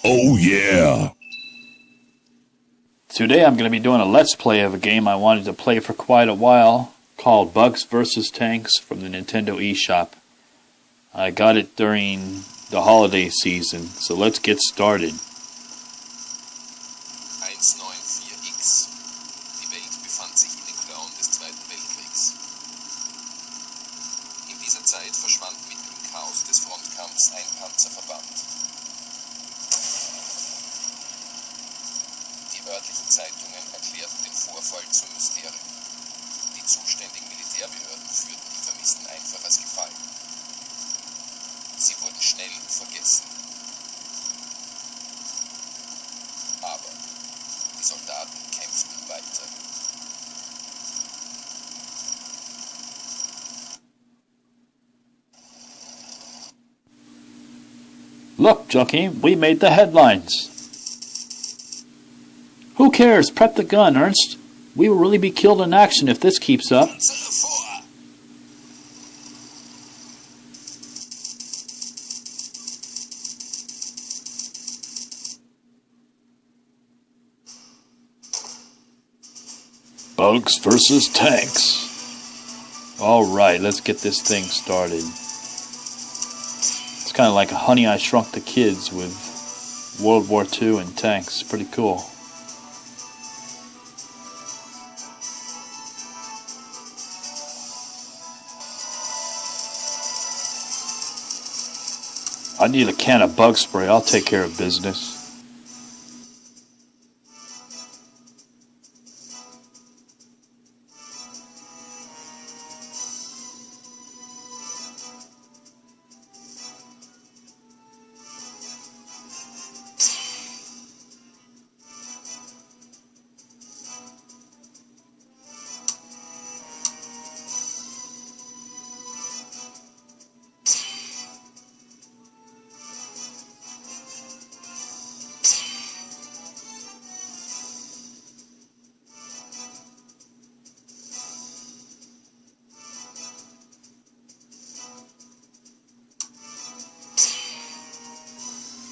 Oh yeah! Today I'm going to be doing a let's play of a game I wanted to play for quite a while called Bugs vs. Tanks from the Nintendo eShop. I got it during the holiday season, so let's get started. 194X. Die Welt befand sich in den Klauen des Zweiten Weltkriegs. In dieser Zeit verschwand mitten im Chaos des Frontkampfs ein Panzerverband. Die örtlichen Zeitungen erklärten den Vorfall zum Mysterium. Die zuständigen Militärbehörden führten die Vermissten einfach als gefallen. Sie wurden schnell vergessen. Aber die Soldaten kämpften weiter. Look, Junkie, we made the headlines. Who cares? Prep the gun, Ernst. We will really be killed in action if this keeps up. Bugs versus tanks. Alright, let's get this thing started. It's kind of like Honey, I Shrunk the Kids with World War II and tanks. Pretty cool. I need a can of bug spray. I'll take care of business.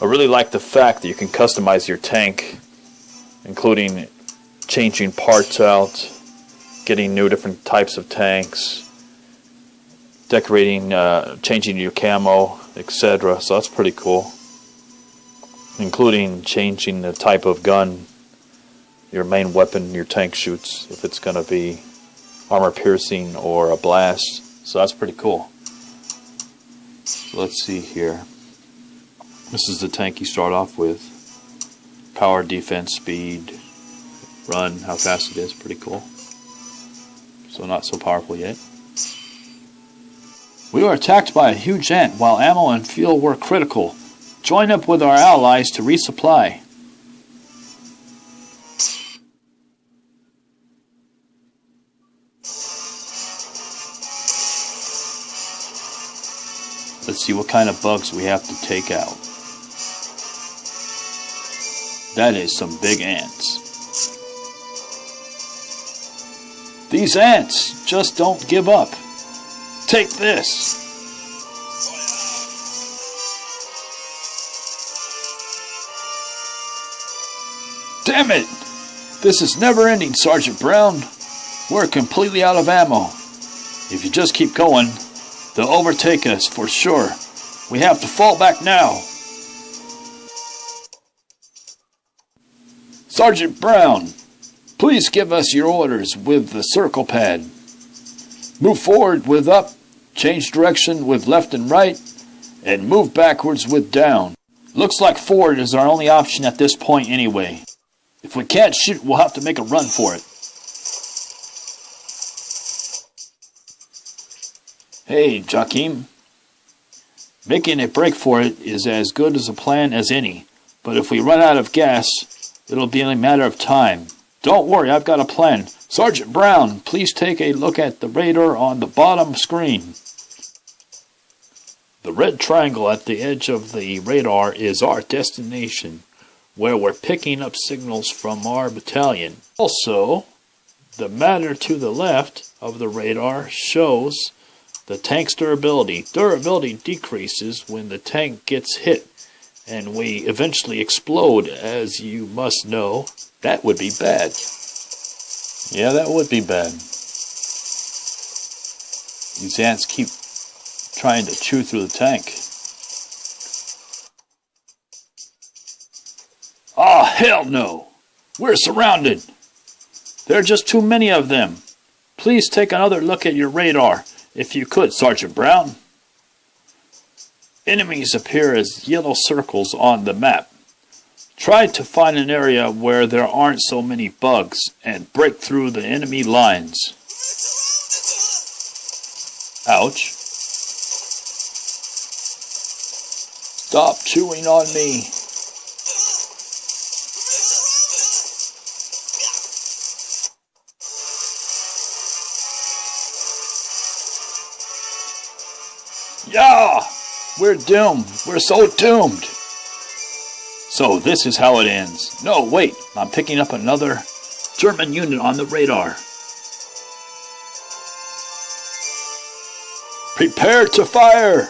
I really like the fact that you can customize your tank, including changing parts out, getting new different types of tanks, decorating, changing your camo, etc. So that's pretty cool. Including changing the type of gun your main weapon your tank shoots, if it's going to be armor piercing or a blast. So that's pretty cool. So let's see here. This is the tank you start off with. Power, defense, speed, run, how fast it is. Pretty cool. So not so powerful yet. We were attacked by a huge ant while ammo and fuel were critical. Join up with our allies to resupply. Let's see what kind of bugs we have to take out. That is some big ants. These ants just don't give up. Take this. Damn it! This is never ending, Sergeant Brown. We're completely out of ammo. If you just keep going, they'll overtake us for sure. We have to fall back now. Sergeant Brown, please give us your orders with the circle pad. Move forward with up, change direction with left and right, and move backwards with down. Looks like forward is our only option at this point anyway. If we can't shoot, we'll have to make a run for it. Hey, Joachim. Making a break for it is as good as a plan as any, but if we run out of gas, it'll be a matter of time. Don't worry, I've got a plan. Sergeant Brown, please take a look at the radar on the bottom screen. The red triangle at the edge of the radar is our destination, where we're picking up signals from our battalion. Also, the matter to the left of the radar shows the tank's durability. Durability decreases when the tank gets hit, and we eventually explode, as you must know, that would be bad. Yeah, that would be bad. These ants keep trying to chew through the tank. Ah, hell no! We're surrounded! There are just too many of them. Please take another look at your radar, if you could, Sergeant Brown. Enemies appear as yellow circles on the map. Try to find an area where there aren't so many bugs and break through the enemy lines. Ouch. Stop chewing on me. Yeah! We're doomed. We're so doomed. So this is how it ends. No, wait. I'm picking up another German unit on the radar. Prepare to fire!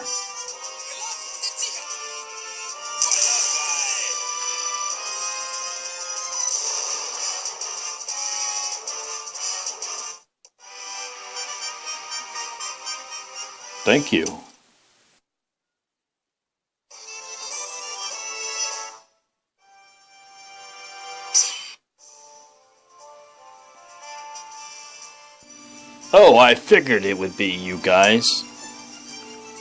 Thank you. Oh, I figured it would be you guys.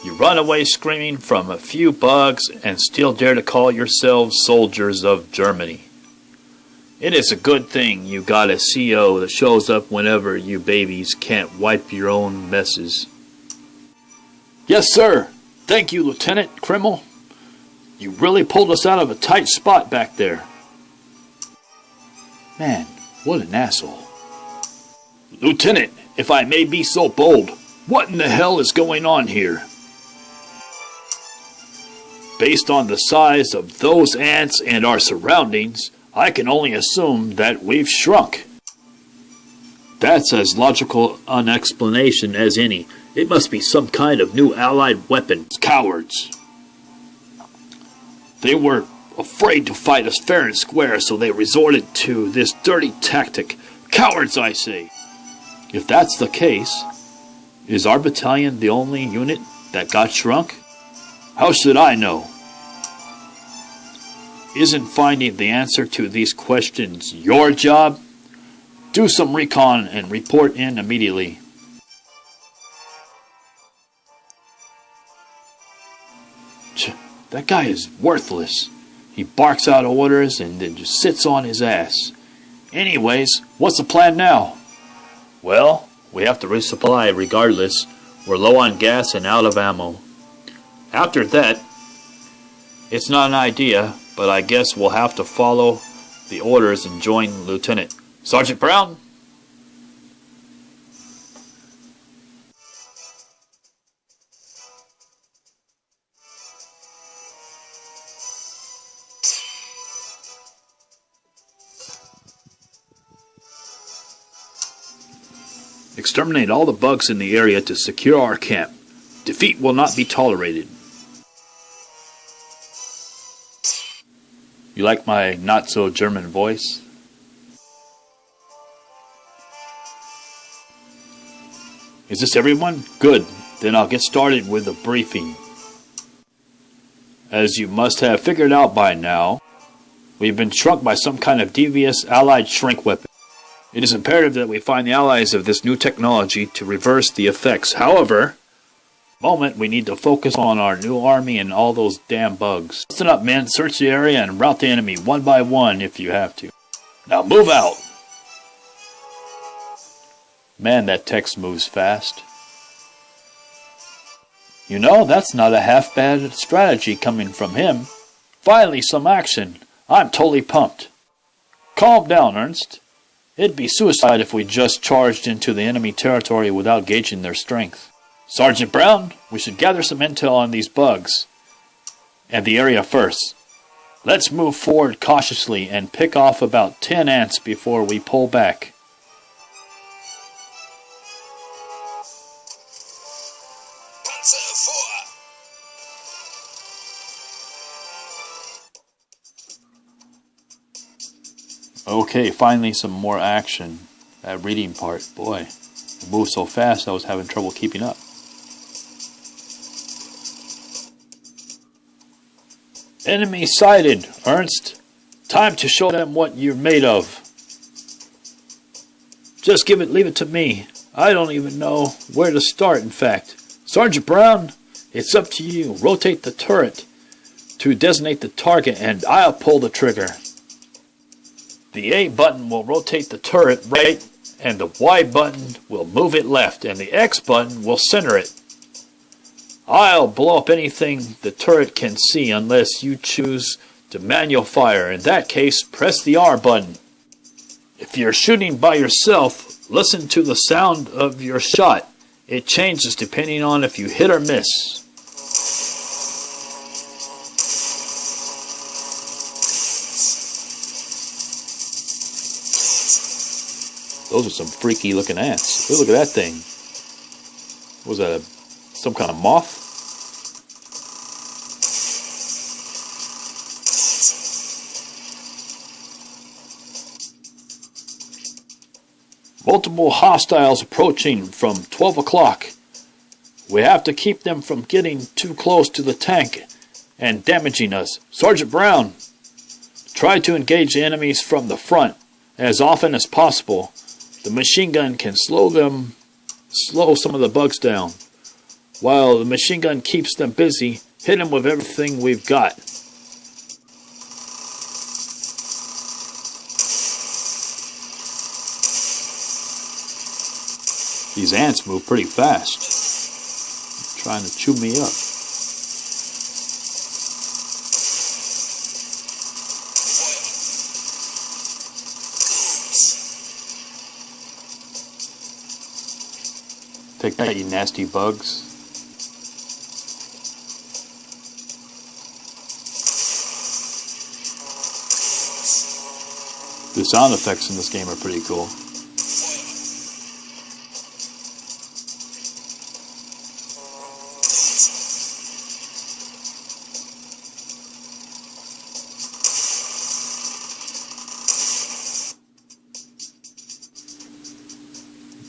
You run away screaming from a few bugs and still dare to call yourselves soldiers of Germany. It is a good thing you got a CO that shows up whenever you babies can't wipe your own messes. Yes, sir. Thank you, Lieutenant Krimmel. You really pulled us out of a tight spot back there. Man, what an asshole. Lieutenant, if I may be so bold, what in the hell is going on here? Based on the size of those ants and our surroundings, I can only assume that we've shrunk. That's as logical an explanation as any. It must be some kind of new allied weapon. Cowards. They were afraid to fight us fair and square, so they resorted to this dirty tactic. Cowards, I say. If that's the case, is our battalion the only unit that got shrunk? How should I know? Isn't finding the answer to these questions your job? Do some recon and report in immediately. That guy is worthless. He barks out orders and then just sits on his ass. Anyways, what's the plan now? Well, we have to resupply regardless. We're low on gas and out of ammo. After that, it's not an idea, but I guess we'll have to follow the orders and join Lieutenant. Sergeant Brown? Exterminate all the bugs in the area to secure our camp. Defeat will not be tolerated. You like my not-so-German voice? Is this everyone? Good. Then I'll get started with the briefing. As you must have figured out by now, we've been shrunk by some kind of devious allied shrink weapon. It is imperative that we find the allies of this new technology to reverse the effects. However, moment we need to focus on our new army and all those damn bugs. Listen up, men. Search the area and rout the enemy one by one if you have to. Now move out! Man, that text moves fast. You know, that's not a half-bad strategy coming from him. Finally, some action. I'm totally pumped. Calm down, Ernst. It'd be suicide if we just charged into the enemy territory without gauging their strength. Sergeant Brown, we should gather some intel on these bugs and the area first. Let's move forward cautiously and pick off about 10 ants before we pull back. Panzer vor! Okay, finally some more action. That reading part, boy, it moved so fast I was having trouble keeping up. Enemy sighted, Ernst. Time to show them what you're made of. Just leave it to me. I don't even know where to start, in fact. Sergeant Brown, it's up to you. Rotate the turret to designate the target, and I'll pull the trigger. The A button will rotate the turret right, and the Y button will move it left, and the X button will center it. I'll blow up anything the turret can see unless you choose to manual fire. In that case, press the R button. If you're shooting by yourself, listen to the sound of your shot. It changes depending on if you hit or miss. Those are some freaky looking ants. Ooh, look at that thing. Was that some kind of moth? Multiple hostiles approaching from 12 o'clock. We have to keep them from getting too close to the tank and damaging us. Sergeant Brown, try to engage the enemies from the front as often as possible. The machine gun can slow some of the bugs down. While the machine gun keeps them busy, hit them with everything we've got. These ants move pretty fast. They're trying to chew me up. Take that, you nasty bugs. The sound effects in this game are pretty cool.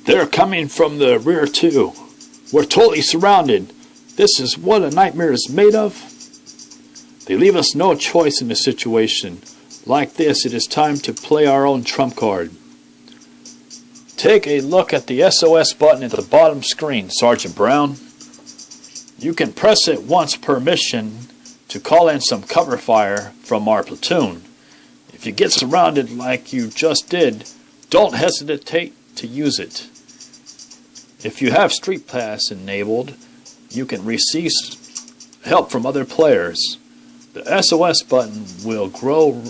They're coming from the rear too. We're totally surrounded. This is what a nightmare is made of. They leave us no choice in a situation like this. It is time to play our own trump card. Take a look at the SOS button at the bottom screen, Sergeant Brown. You can press it once per mission to call in some cover fire from our platoon. If you get surrounded like you just did, don't hesitate to use it. If you have Street Pass enabled, you can receive help from other players. The SOS button will glow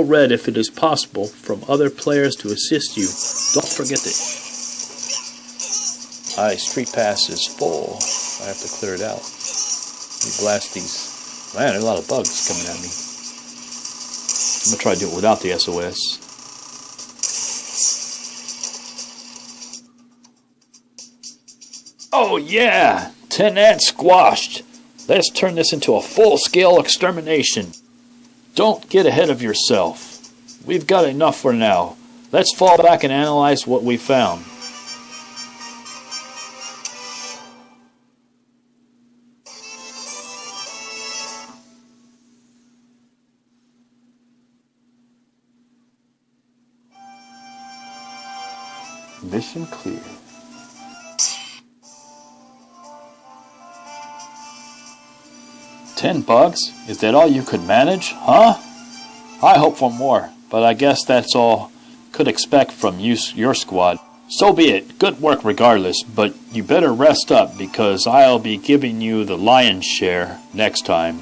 red if it is possible from other players to assist you. Don't forget that my Street Pass is full. I have to clear it out. Let me blast these. Man, there's a lot of bugs coming at me. I'm going to try to do it without the SOS. Oh yeah! 10 ants squashed! Let's turn this into a full-scale extermination. Don't get ahead of yourself. We've got enough for now. Let's fall back and analyze what we found. Mission clear. $10 bugs? Is that all you could manage, huh? I hope for more, but I guess that's all could expect from your squad. So be it. Good work regardless, but you better rest up because I'll be giving you the lion's share next time.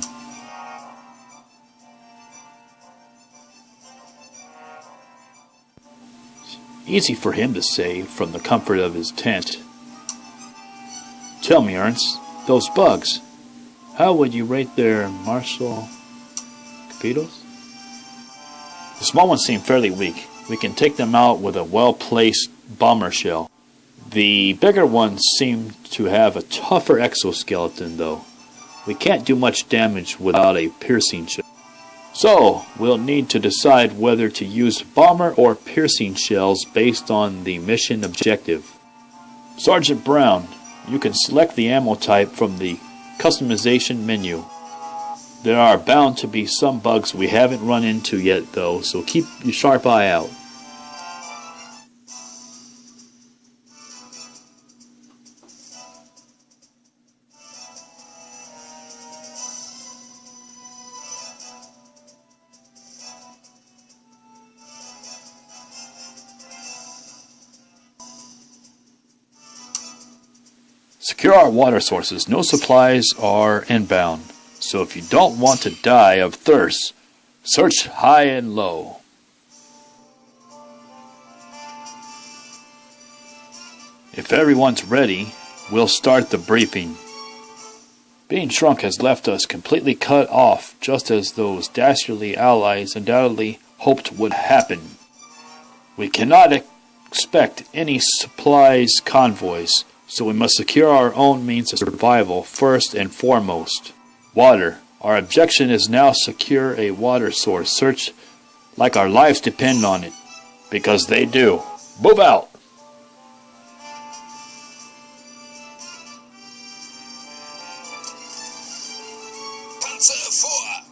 Easy for him to say from the comfort of his tent. Tell me, Ernst, those bugs, how would you rate their martial capitos? The small ones seem fairly weak. We can take them out with a well-placed bomber shell. The bigger ones seem to have a tougher exoskeleton, though. We can't do much damage without a piercing shell. So, we'll need to decide whether to use bomber or piercing shells based on the mission objective. Sergeant Brown, you can select the ammo type from the customization menu. There are bound to be some bugs we haven't run into yet though, so keep your sharp eye out. Secure our water sources. No supplies are inbound. So if you don't want to die of thirst, search high and low. If everyone's ready, we'll start the briefing. Being shrunk has left us completely cut off, just as those dastardly allies undoubtedly hoped would happen. We cannot expect any supplies convoys, so we must secure our own means of survival first and foremost. Water. Our objective is now secure a water source. Search like our lives depend on it. Because they do. Move out! Panzer vor!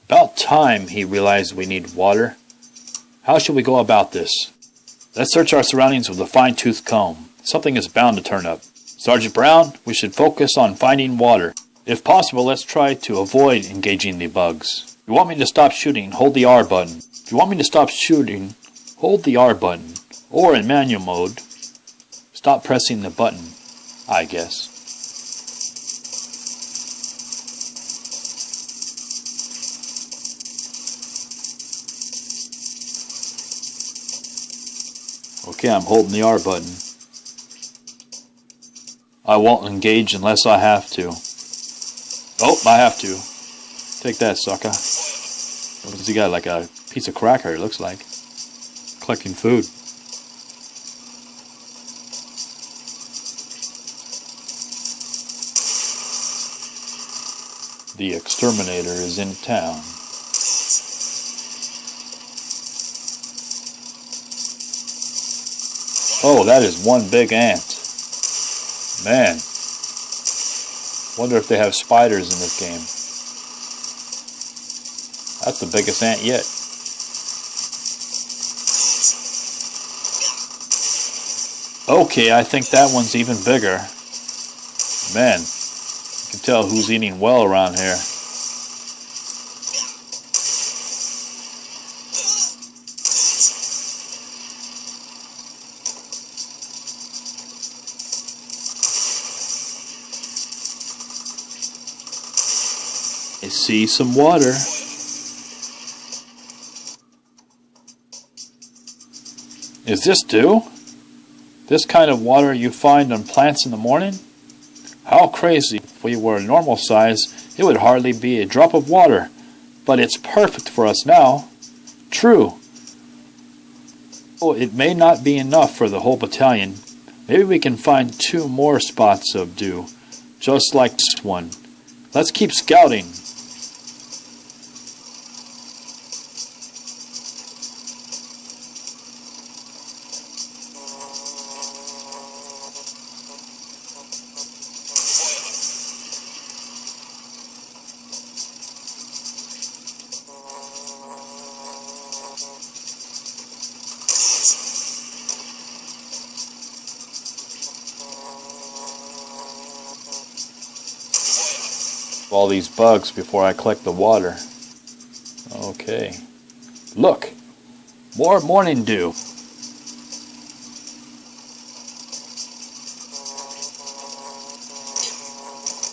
About time he realized we need water. How should we go about this? Let's search our surroundings with a fine-tooth comb. Something is bound to turn up. Sergeant Brown, we should focus on finding water. If possible, let's try to avoid engaging the bugs. If you want me to stop shooting, hold the R button. If you want me to stop shooting, hold the R button. Or in manual mode, stop pressing the button, I guess. Okay, I'm holding the R button. I won't engage unless I have to. Oh, I have to. Take that, sucker. What does he got? Like a piece of cracker, it looks like. Collecting food. The exterminator is in town. Oh, that is one big ant. Man. Wonder if they have spiders in this game. That's the biggest ant yet. Okay, I think that one's even bigger. Man, you can tell who's eating well around here. I see some water. Is this dew? This kind of water you find on plants in the morning? How crazy. If we were normal size, it would hardly be a drop of water. But it's perfect for us now. True. Oh, it may not be enough for the whole battalion. Maybe we can find 2 more spots of dew, just like this one. Let's keep scouting. All these bugs before I collect the water. Okay. Look! More morning dew!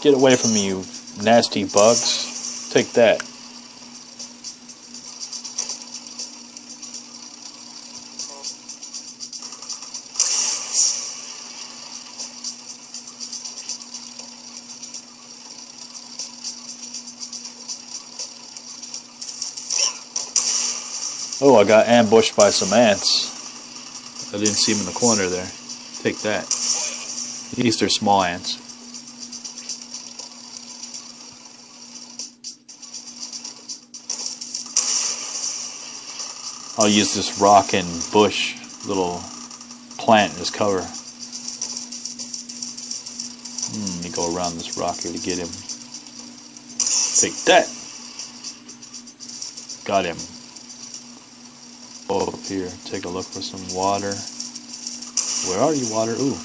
Get away from me, you nasty bugs. Take that. Oh, I got ambushed by some ants. I didn't see them in the corner there. Take that. These are small ants. I'll use this rock and bush little plant as cover. Let me go around this rock here to get him. Take that. Got him. Go up here, take a look for some water. Where are you, water? Ooh,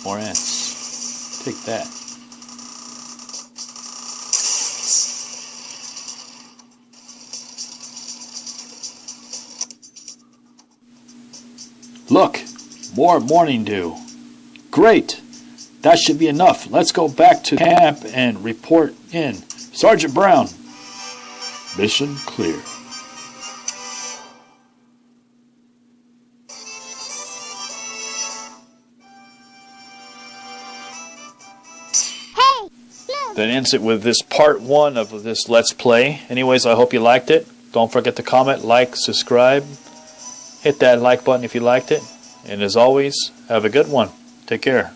more ants. Take that. Look, more morning dew. Great. That should be enough. Let's go back to camp and report in. Sergeant Brown. Mission clear. That ends it with this part 1 of this Let's Play. Anyways, I hope you liked it. Don't forget to comment, like, subscribe. Hit that like button if you liked it. And as always, have a good one. Take care.